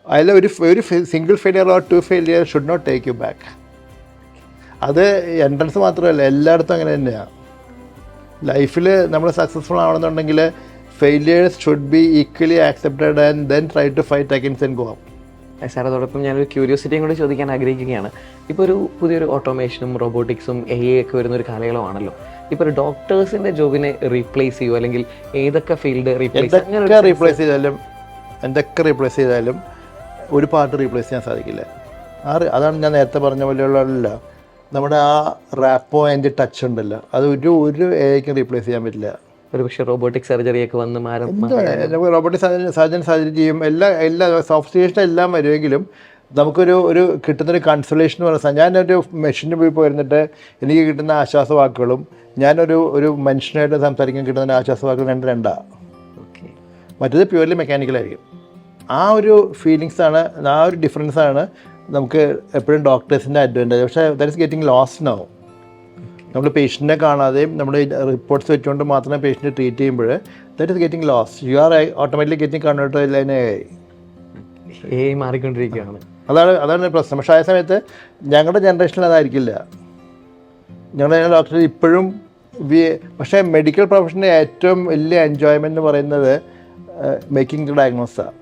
അതിൽ ഒരു single failure or 2 failure should not take you back. അത് എൻട്രൻസ് മാത്രമല്ല, എല്ലായിടത്തും അങ്ങനെ തന്നെയാണ്. ലൈഫിൽ നമ്മൾ സക്സസ്ഫുൾ ആവണമെന്നുണ്ടെങ്കിൽ failures should be equally accepted and then try to fight against and go up. Sir, അതോടൊപ്പം ഞാനൊരു ക്യൂരിയോസിറ്റിയും കൂടി ചോദിക്കാൻ ആഗ്രഹിക്കുകയാണ്. ഇപ്പോൾ ഒരു പുതിയൊരു ഓട്ടോമേഷനും റോബോട്ടിക്സും AI ഒക്കെ വരുന്നൊരു കാലയളവാണല്ലോ. ഇപ്പോൾ ഒരു ഡോക്ടേഴ്സിൻ്റെ ജോബിനെ റീപ്ലേസ് ചെയ്യുമോ, അല്ലെങ്കിൽ ഏതൊക്കെ ഫീൽഡ് റീപ്ലേസ് ചെയ്താലും ഒരു പാർട്ട് റീപ്ലേസ് ചെയ്യാൻ സാധിക്കില്ല. അതാണ് ഞാൻ നേരത്തെ പറഞ്ഞ പോലെയുള്ള നമ്മുടെ ആ റാപ്പോ അതിൻ്റെ ടച്ച് ഉണ്ടല്ലോ, അത് ഒരു AIക്കും റീപ്ലേസ് ചെയ്യാൻ പറ്റില്ല. ഒരു പക്ഷേ റോബോട്ടിക് സർജറിയൊക്കെ വന്ന് നമുക്ക് റോബോട്ടിക് സർജറി ചെയ്യും, എല്ലാ സോഫ്റ്റ്വെയർസിൻ്റെ എല്ലാം വരുമെങ്കിലും നമുക്കൊരു കിട്ടുന്നൊരു കൺസോളേഷൻ എന്ന് പറയുന്നത്, ഞാനൊരു മെഷീനിൽ പോയി പോയിരുന്നിട്ട് എനിക്ക് കിട്ടുന്ന ആശ്വാസവാക്കുകളും ഞാനൊരു മനുഷ്യനായിട്ട് സംസാരിക്കാൻ കിട്ടുന്ന ആശ്വാസവാക്കുകൾ രണ്ടാണ്. മറ്റേത് പ്യൂർലി മെക്കാനിക്കലായിരിക്കും. ആ ഒരു ഫീലിങ്സാണ്, ആ ഒരു ഡിഫറൻസാണ് നമുക്ക് എപ്പോഴും ഡോക്ടേഴ്സിൻ്റെ അഡ്വാൻറ്റേജ്. പക്ഷേ that is getting lost now. നമ്മൾ പേഷ്യൻറ്റിനെ കാണാതെയും നമ്മുടെ റിപ്പോർട്ട്സ് വെച്ചുകൊണ്ട് മാത്രമേ പേഷ്യൻറ്റ് ട്രീറ്റ് ചെയ്യുമ്പോൾ that is getting lost. You are automatically getting converted line AI മാറിക്കൊണ്ടിരിക്കുകയാണ്. അതാണ് പ്രശ്നം. പക്ഷേ ആ സമയത്ത് ഞങ്ങളുടെ ജനറേഷനിൽ അതായിരിക്കില്ല. ഞങ്ങളുടെ ഡോക്ടർ ഇപ്പോഴും പക്ഷേ മെഡിക്കൽ പ്രൊഫഷൻ്റെ ഏറ്റവും വലിയ എൻജോയ്മെൻ്റ് എന്ന് പറയുന്നത് മേക്കിംഗ് ദ ഡയഗ്നോസാണ്.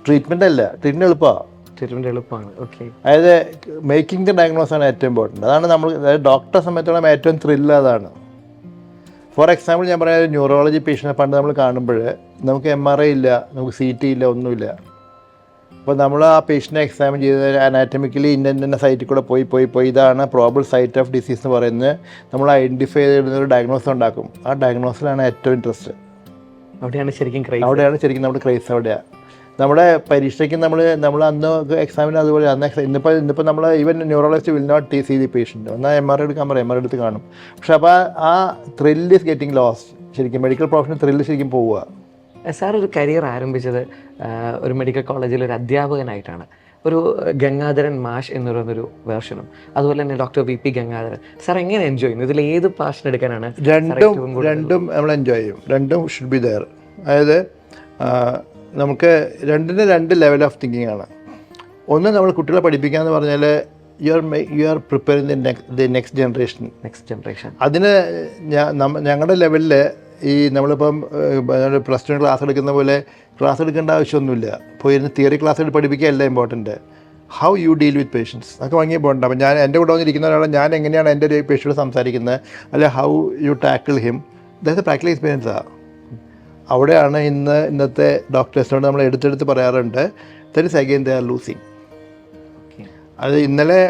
ട്രീറ്റ്മെൻ്റ് അല്ല, ട്രീറ്റ്മെൻറ്റ് എളുപ്പമാണ്. ഓക്കെ. അതായത് മേക്കിംഗ് ദ ഡയഗ്നോസാണ് ഏറ്റവും ഇമ്പോർട്ടൻറ്റ്. അതാണ് നമ്മൾ ഡോക്ടറെ സംബന്ധിച്ചോളം ഏറ്റവും ത്രില്ല് അതാണ്. ഫോർ എക്സാമ്പിൾ ഞാൻ പറയാം, ന്യൂറോളജി പേഷ്യൻറ്റ് പണ്ട് നമ്മൾ കാണുമ്പോൾ നമുക്ക് MRI ഇല്ല, നമുക്ക് CT ഇല്ല, ഒന്നുമില്ല. അപ്പോൾ നമ്മൾ ആ പേഷ്യൻറ്റിനെ എക്സാമിൻ ചെയ്ത് അനാറ്റമിക്കലി ഇന്ന സൈറ്റിൽ കൂടെ പോയി ഇതാണ് പ്രോബിൾ സൈറ്റ് ഓഫ് ഡിസീസ് എന്ന് പറയുന്നത് നമ്മൾ ഐഡൻറ്റിഫൈ ചെയ്തൊരു ഡയഗ്നോസ് ഉണ്ടാക്കും. ആ ഡയഗ്നോസിലാണ് ഏറ്റവും ഇൻട്രസ്റ്റ്. അവിടെയാണ് ശരിക്കും നമ്മുടെ ക്രൈസ്. അവിടെയാണ് നമ്മുടെ പരീക്ഷയ്ക്ക് നമ്മൾ അന്ന് എക്സാമിന് അതുപോലെ ഇന്നിപ്പോൾ നമ്മൾ even neurologist will not see the patient. എന്നാൽ MRI എടുക്കാൻ പറയും, MRI എടുത്ത് കാണും. പക്ഷെ അപ്പോൾ ആ ത്രില്ല് ഈസ് ഗെറ്റിംഗ് ലോസ്റ്റ്. ശരിക്കും മെഡിക്കൽ പ്രൊഫഷണൽ ത്രില്ല് ശരിക്കും പോവുക. സാർ ഒരു കരിയർ ആരംഭിച്ചത് ഒരു മെഡിക്കൽ കോളേജിൽ ഒരു അധ്യാപകനായിട്ടാണ്. ഒരു ഗംഗാധരൻ മാഷ് എന്ന് പറയുന്നൊരു വേർഷനും, അതുപോലെ തന്നെ ഡോക്ടർ VP ഗംഗാധരൻ. സാർ എങ്ങനെ എൻജോയ് ചെയ്യുന്നു? ഇതിൽ ഏത് പാഷൻ എടുക്കാനാണ്? രണ്ടും നമ്മൾ എൻജോയ് ചെയ്യും. രണ്ടും ഷുഡ് ബി ദെയർ. അതായത് നമുക്ക് രണ്ട് ലെവൽ ഓഫ് തിങ്കിങ് ആണ്. ഒന്ന്, നമ്മൾ കുട്ടികളെ പഠിപ്പിക്കുക എന്ന് പറഞ്ഞാൽ you are preparing the next generation. അതിന് ഞങ്ങളുടെ ലെവലിൽ ഈ നമ്മളിപ്പം പ്ലസ് ടു ക്ലാസ് എടുക്കുന്ന പോലെ ക്ലാസ് എടുക്കേണ്ട ആവശ്യമൊന്നുമില്ല. പോയിരുന്ന് തിയറി ക്ലാസ് പഠിപ്പിക്കുകയല്ല important, how you deal with patients അതൊക്കെ ഭയങ്കര ഇമ്പോർട്ടൻ്റ്. അപ്പം ഞാൻ എൻ്റെ കൂടെ വന്നിരിക്കുന്ന ഒരാളെ ഞാൻ എങ്ങനെയാണ് എൻ്റെ ഒരു പേഷ്യൻറ്റ് സംസാരിക്കുന്നത്, അല്ലെ how you tackle him, that's A practical എക്സ്പീരിയൻസാണ്. അവിടെയാണ് ഇന്നത്തെ ഡോക്ടേഴ്സിനോട് നമ്മൾ എടുത്തെടുത്ത് പറയാറുണ്ട്, that is again they are losing. അത് ഇന്നലെ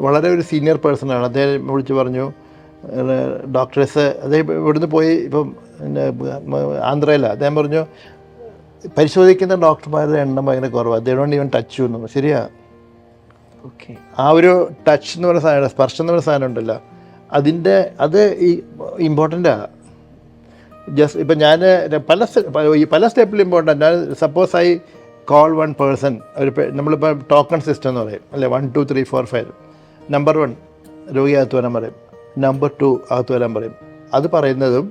വളരെ ഒരു സീനിയർ പേഴ്സണാണ്, അദ്ദേഹം വിളിച്ച് പറഞ്ഞു ഡോക്ടേഴ്സ്, അദ്ദേഹം ഇവിടുന്ന് പോയി ഇപ്പം ആന്ധ്രയിലാണ്, അദ്ദേഹം പറഞ്ഞു പരിശോധിക്കുന്ന ഡോക്ടർമാരുടെ എണ്ണം ഭയങ്കര കുറവാണ്, they don't even touch U എന്ന്. ശരിയാ, ആ ഒരു ടച്ച് എന്ന് പറയുന്ന സാധനം, സ്പർശം എന്ന് പറയുന്ന സാധനം ഉണ്ടല്ലോ, അത് ഈ ഇമ്പോർട്ടൻ്റാണ്. ജസ്റ്റ് ഇപ്പം ഞാൻ പല സ്റ്റെപ്പിലും ഇമ്പോർട്ടൻ്റ്. ഞാൻ suppose I call one person, നമ്മളിപ്പോൾ ടോക്കൺ സിസ്റ്റം എന്ന് പറയും അല്ലേ, 1 2 3 4 5. നമ്പർ 1 രോഗി അകത്ത് വരാൻ പറയും, നമ്പർ 2 അകത്ത് വരാൻ പറയും. അത് പറയുന്നതും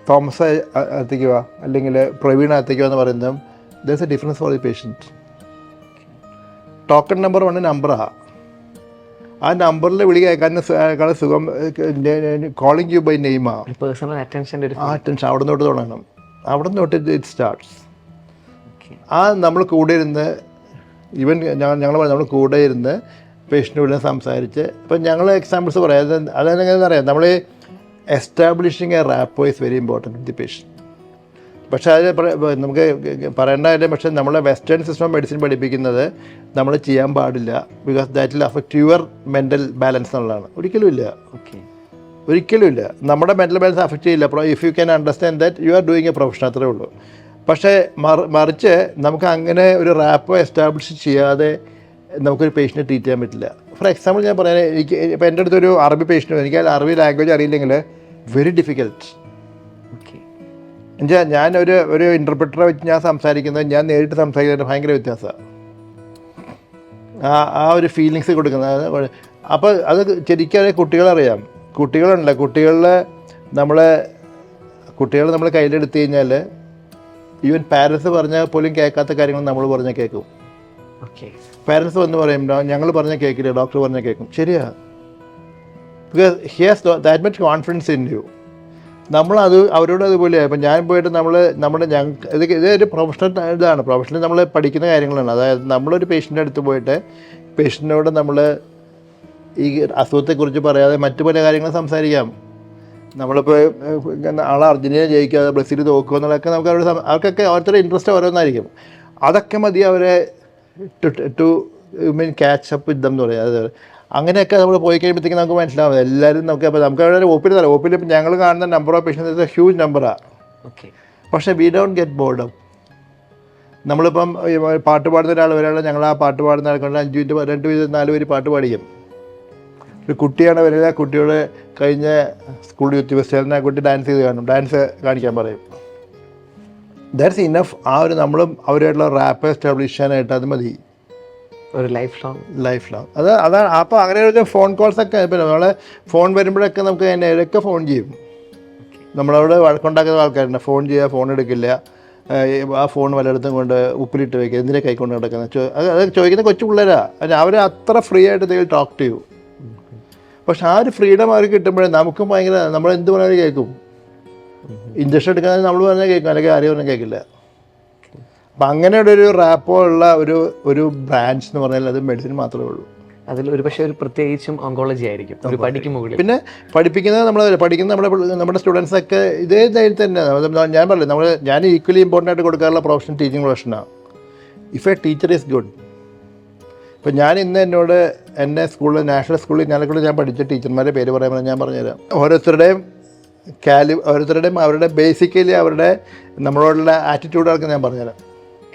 തോമസ് അകത്തേക്ക് വാ അല്ലെങ്കിൽ പ്രവീൺ അകത്തേക്ക് വാ എന്ന് പറയുന്നതും there's a difference for the patient. Token number 1 നമ്പറാണ്, ആ നമ്പറിൽ വിളി കേൾക്കാൻ സുഖം കോളിംഗ് യു ബൈ നെയിമാണ്. പേഴ്സണൽ അറ്റൻഷൻ അവിടെ നിന്ന് തുടങ്ങണം, അവിടെ നിന്ന് ഇറ്റ് സ്റ്റാർട്ട്സ്. ആ നമ്മൾ കൂടെ ഇരുന്ന് ഈവൻ ഞങ്ങൾ നമ്മൾ കൂടെ ഇരുന്ന് പേഷ്യൻ്റ് സംസാരിച്ച് ഇപ്പം ഞങ്ങൾ എക്സാമ്പിൾസ് പറയാം. അതെങ്ങനെയാണെന്ന് അറിയാം, നമ്മൾ establishing A rapport is very important with the patient. പക്ഷേ അത് നമുക്ക് പറയേണ്ട കാര്യം, പക്ഷേ നമ്മളെ വെസ്റ്റേൺ സിസ്റ്റം ഓഫ് മെഡിസിൻ പഠിപ്പിക്കുന്നത് നമ്മൾ ചെയ്യാൻ പാടില്ല, because that will affect your mental balance എന്നുള്ളതാണ്. ഒരിക്കലുമില്ല. നമ്മുടെ മെൻ്റൽ ബാലൻസ് അഫക്റ്റ് ചെയ്യില്ല if you can understand that you are doing A profession, അത്രേ ഉള്ളൂ. പക്ഷേ മറിച്ച് നമുക്ക് അങ്ങനെ ഒരു റാപ്പോ എസ്റ്റാബ്ലിഷ് ചെയ്യാതെ നമുക്കൊരു പേഷ്യൻറ്റ് ട്രീറ്റ് ചെയ്യാൻ പറ്റില്ല. ഫോർ എക്സാമ്പിൾ ഞാൻ പറയാൻ, ഇപ്പോൾ എൻ്റെ അടുത്തൊരു അറബി പേഷ്യൻ്റ്, എനിക്ക് അറബി ലാംഗ്വേജ് അറിയില്ലെങ്കിൽ വെരി ഡിഫിക്കൽട്ട്. എന്നുവെച്ചാൽ ഞാനൊരു ഇൻ്റർപ്രിറ്ററെ വെച്ച് ഞാൻ സംസാരിക്കുന്നത് ഞാൻ നേരിട്ട് സംസാരിക്കുന്നത് ഭയങ്കര വ്യത്യാസമാണ്. ആ ഒരു ഫീലിങ്സ് കൊടുക്കുന്നത്. അപ്പോൾ അത് ശരിക്കും കുട്ടികളറിയാം. കുട്ടികൾ നമ്മൾ കയ്യിലെടുത്ത് കഴിഞ്ഞാൽ ഈവൻ പാരൻസ് പറഞ്ഞാൽ പോലും കേൾക്കാത്ത കാര്യങ്ങൾ നമ്മൾ പറഞ്ഞാൽ കേൾക്കും. പാരൻസ് വന്ന് പറയും ഞങ്ങൾ പറഞ്ഞാൽ കേൾക്കില്ല, ഡോക്ടർ പറഞ്ഞാൽ കേൾക്കും. ശരിയാ, because he has that much confidence in you. നമ്മളത് അവരോട് അതുപോലെയാണ്. ഇപ്പം ഞാൻ പോയിട്ട് ഇതൊരു പ്രൊഫഷണൽ നമ്മൾ പഠിക്കുന്ന കാര്യങ്ങളാണ്. അതായത് നമ്മളൊരു പേഷ്യൻ്റെ അടുത്ത് പോയിട്ട് പേഷ്യൻറ്റിനോട് നമ്മൾ ഈ അസുഖത്തെക്കുറിച്ച് പറയാതെ മറ്റു പല കാര്യങ്ങളും സംസാരിക്കാം. നമ്മളിപ്പോൾ ആളെ അർജൻറ്റീന ജയിക്കുക, ബ്രസീൽ തോക്കുക എന്നുള്ളതൊക്കെ നമുക്ക് അവർക്കൊക്കെ ഓരോരുത്തരുടെ ഇൻട്രസ്റ്റ് ഓരോന്നായിരിക്കും. അതൊക്കെ മതി അവരെ to catch up with them എന്ന് പറയാം. അത് അങ്ങനെയൊക്കെ നമ്മൾ പോയി കഴിയുമ്പോഴത്തേക്കും നമുക്ക് മനസ്സിലാവും എല്ലാവരും നമുക്ക് അവിടെ ഒപ്പിൽ ഇപ്പം ഞങ്ങൾ കാണുന്ന നമ്പർ ഓഫ് പേഷ്യൻസ് ഹ്യൂജ് നമ്പറാണ്. പക്ഷേ വി ഡോണ്ട് ഗെറ്റ് ബോർഡ്. നമ്മളിപ്പം പാട്ട് പാടുന്ന ഒരാൾ ഞങ്ങൾ ആ പാട്ട് പാടുന്ന ആൾക്കൊണ്ട് 5 മിനിറ്റ് 2 പേര് 4 പേര് പാട്ട് പാടിക്കും. ഒരു കുട്ടിയാണ് വരിക, കുട്ടിയോട് കഴിഞ്ഞ സ്കൂൾ യൂത്ത് ഫെസ്റ്റിവലിനെ കുട്ടി ഡാൻസ് കാണിക്കാൻ പറയും. That's enough. നമ്മളും അവരായിട്ടുള്ള റാപ്പ് എസ്റ്റാബ്ലിഷ് ചെയ്യാനായിട്ട് അത് മതി. ഒരു ലൈഫ് ലോങ് അതാണ്. അപ്പോൾ അങ്ങനെ ഒരു ഫോൺ കോൾസൊക്കെ ഇപ്പം നമ്മളെ ഫോൺ വരുമ്പോഴൊക്കെ നമുക്ക് ഇടയ്ക്ക് ഫോൺ ചെയ്യും. നമ്മളവിടെ വഴക്കുണ്ടാക്കുന്ന ആൾക്കാരുണ്ട്, ഫോൺ ചെയ്യുക, ഫോൺ എടുക്കില്ല, ആ ഫോൺ പലയിടത്തും കൊണ്ട് ഉപ്പിലിട്ട് വയ്ക്കുക, എന്തിനെ കൈക്കൊണ്ട് നടക്കുന്നത് അത് ചോദിക്കുന്ന കൊച്ചു പിള്ളേരാണ്. അവർ അത്ര ഫ്രീ ആയിട്ട് they will talk to you. പക്ഷെ ആ ഒരു ഫ്രീഡം അവർക്ക് കിട്ടുമ്പോഴേ നമുക്കും ഭയങ്കര, നമ്മൾ എന്ത് പറഞ്ഞാലും കേൾക്കും. ഇഞ്ചക്ഷൻ എടുക്കാൻ നമ്മൾ പറഞ്ഞാൽ കേൾക്കും, അല്ലെങ്കിൽ ആരും പറഞ്ഞാൽ കേൾക്കില്ല. അപ്പം അങ്ങനെയുള്ള ഒരു റാപ്പോ ഉള്ള ഒരു ബ്രാഞ്ച് എന്ന് പറഞ്ഞാൽ അത് മെഡിസിൻ മാത്രമേ ഉള്ളൂ. അതിൽ ഒരു പക്ഷേ ഒരു പ്രത്യേകിച്ചും ഓങ്കോളജി ആയിരിക്കും ഒരു പഠിക്കും മുകളിൽ. പിന്നെ പഠിപ്പിക്കുന്നത് നമ്മുടെ സ്റ്റുഡൻസൊക്കെ ഇതേ ധൈര്യം തന്നെ. ഞാൻ പറഞ്ഞില്ല, ഞാൻ ഈക്വലി ഇമ്പോർട്ടൻ്റ് ആയിട്ട് കൊടുക്കാറുള്ള പ്രൊഫഷൻ ടീച്ചിങ് പ്രൊഫഷനാണ്. If a teacher is good. ഇപ്പം ഞാൻ ഇന്ന് എന്നെ സ്കൂളിൽ നാഷണൽ സ്കൂളിൽ ഞാൻ പഠിച്ച ടീച്ചർമാരുടെ പേര് പറയാൻ ഞാൻ പറഞ്ഞുതരാം. ഓരോരുത്തരുടെയും അവരുടെ ബേസിക്കലി അവരുടെ നമ്മളോടുള്ള ആറ്റിറ്റ്യൂഡുകൾക്ക് ഞാൻ പറഞ്ഞുതരാം.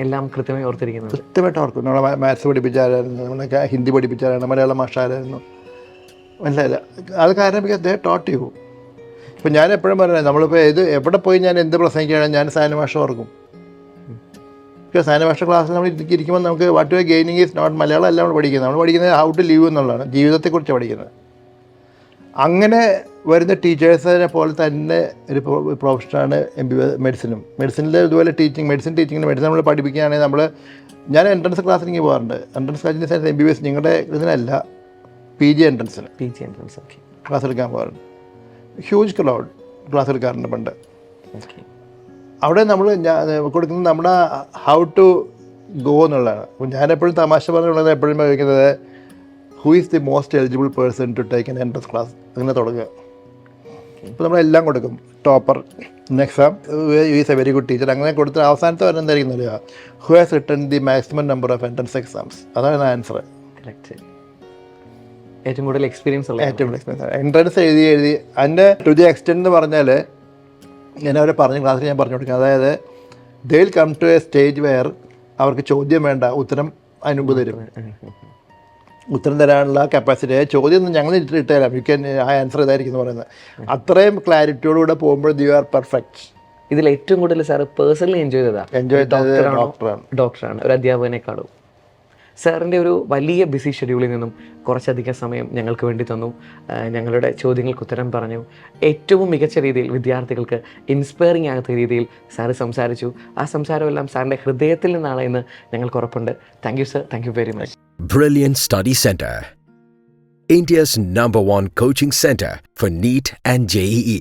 എല്ലാം കൃത്യമായിട്ട് ഓർക്കും. നമ്മളെ മാത്സ് പഠിപ്പിച്ചാരായിരുന്നു, നമ്മളെ ഹിന്ദി പഠിപ്പിച്ചാരായിരുന്നു, മലയാളം മാഷാരായിരുന്നു, മനസ്സിലായില്ല. അത് കാരണം ദേ ടോട്ട് യു. ഇപ്പം ഞാൻ എപ്പോഴും പറയുന്നത്, നമ്മളിപ്പോൾ എവിടെ പോയി ഞാൻ എന്ത് പ്രസംഗിക്കുകയാണെങ്കിൽ ഞാൻ സായന ഭാഷ ഓർക്കും. സായന ഭാഷ ക്ലാസ്സിൽ നമ്മൾ ഇരിക്കുമ്പോൾ നമുക്ക് what you are gaining is not Malayalam അല്ല നമ്മൾ പഠിക്കുന്നത് ഹൗ ടു ലിവ് എന്നുള്ളതാണ്, ജീവിതത്തെക്കുറിച്ച് പഠിക്കുന്നത്. അങ്ങനെ വരുന്ന ടീച്ചേഴ്സിനെ പോലെ തന്നെ ഒരു പ്രൊഫഷനാണ് മെഡിസിനിൽ ഇതുപോലെ മെഡിസിൻ നമ്മൾ പഠിപ്പിക്കുകയാണെങ്കിൽ ഞാൻ എൻട്രൻസ് ക്ലാസ്സിലേക്ക് പോകാറുണ്ട്. എൻട്രൻസ് ക്ലാസ്സിൻ്റെ സെൻസ് MBBS നിങ്ങളുടെ ഇതിനല്ല, PG എൻട്രൻസിന് PG entrance. Okay class എടുക്കാൻ പോകാറുണ്ട്. ഹ്യൂജ് ക്രൗഡ് ക്ലാസ് എടുക്കാറുണ്ട് പണ്ട്. ഓക്കെ. അവിടെ നമ്മൾ കൊടുക്കുന്നത് നമ്മുടെ ഹൗ ടു ഗോ എന്നുള്ളതാണ്. അപ്പോൾ ഞാനെപ്പോഴും തമാശ പറഞ്ഞുള്ളത് എപ്പോഴും ചോദിക്കുന്നത് who is the most eligible person to take an entrance class, അങ്ങനെ തുടങ്ങുക. ഇപ്പോൾ നമ്മളെല്ലാം കൊടുക്കും. Topper in exam, is a very good teacher, അങ്ങനെ കൊടുത്ത് അവസാനത്തെ വരെ എന്തായിരിക്കും അറിയുക, who has written the maximum number of entrance exams. അതാണ് ആൻസർ. കറക്റ്റ്. ഏറ്റവും കൂടുതൽ എക്സ്പീരിയൻസ് ഉള്ള ഏറ്റവും എക്സ്പീരിയൻസ് എൻട്രൻസ് എഴുതി അതിൻ്റെ ടു ദി എക്സ്റ്റെൻറ്റ് എന്ന് പറഞ്ഞാൽ ഞാൻ അവരെ പറഞ്ഞ ക്ലാസ്സിൽ ഞാൻ പറഞ്ഞു കൊടുക്കുക. അതായത് they will come to a stage where അവർക്ക് ചോദ്യം വേണ്ട, ഉത്തരം അതിന് മുമ്പ് തരും. ഉത്തരം തരാനുള്ള കപ്പാസിറ്റി, ചോദ്യം ഒന്നും ഞങ്ങൾ ഇട്ട് തരാം, യു ക്യാൻ ആ ആൻസർ ഇതായിരിക്കും എന്ന് പറയുന്നത്. അത്രയും ക്ലാരിറ്റിയോടുകൂടെ പോകുമ്പോൾ യു ആർ പെർഫെക്റ്റ്. ഇതിൽ ഏറ്റവും കൂടുതൽ സാറ് പേഴ്സണലി എൻജോയ് ചെയ്തത് ഡോക്ടറാണ്, ഒരു അധ്യാപകനേക്കാളും. സാറിൻ്റെ ഒരു വലിയ ബിസി ഷെഡ്യൂളിൽ നിന്നും കുറച്ചധികം സമയം ഞങ്ങൾക്ക് വേണ്ടി തന്നു, ഞങ്ങളുടെ ചോദ്യങ്ങൾക്ക് ഉത്തരം പറഞ്ഞു. ഏറ്റവും മികച്ച രീതിയിൽ വിദ്യാർത്ഥികൾക്ക് ഇൻസ്പയറിംഗ് ആകുന്ന രീതിയിൽ സാറ് സംസാരിച്ചു. ആ സംസാരമെല്ലാം സാറിൻ്റെ ഹൃദയത്തിൽ നിന്നാണ് എന്ന് ഞങ്ങൾക്ക് ഉറപ്പുണ്ട്. Thank you sir, thank you very much. Brilliant Study Center, India's #1 coaching center for NEET and JEE.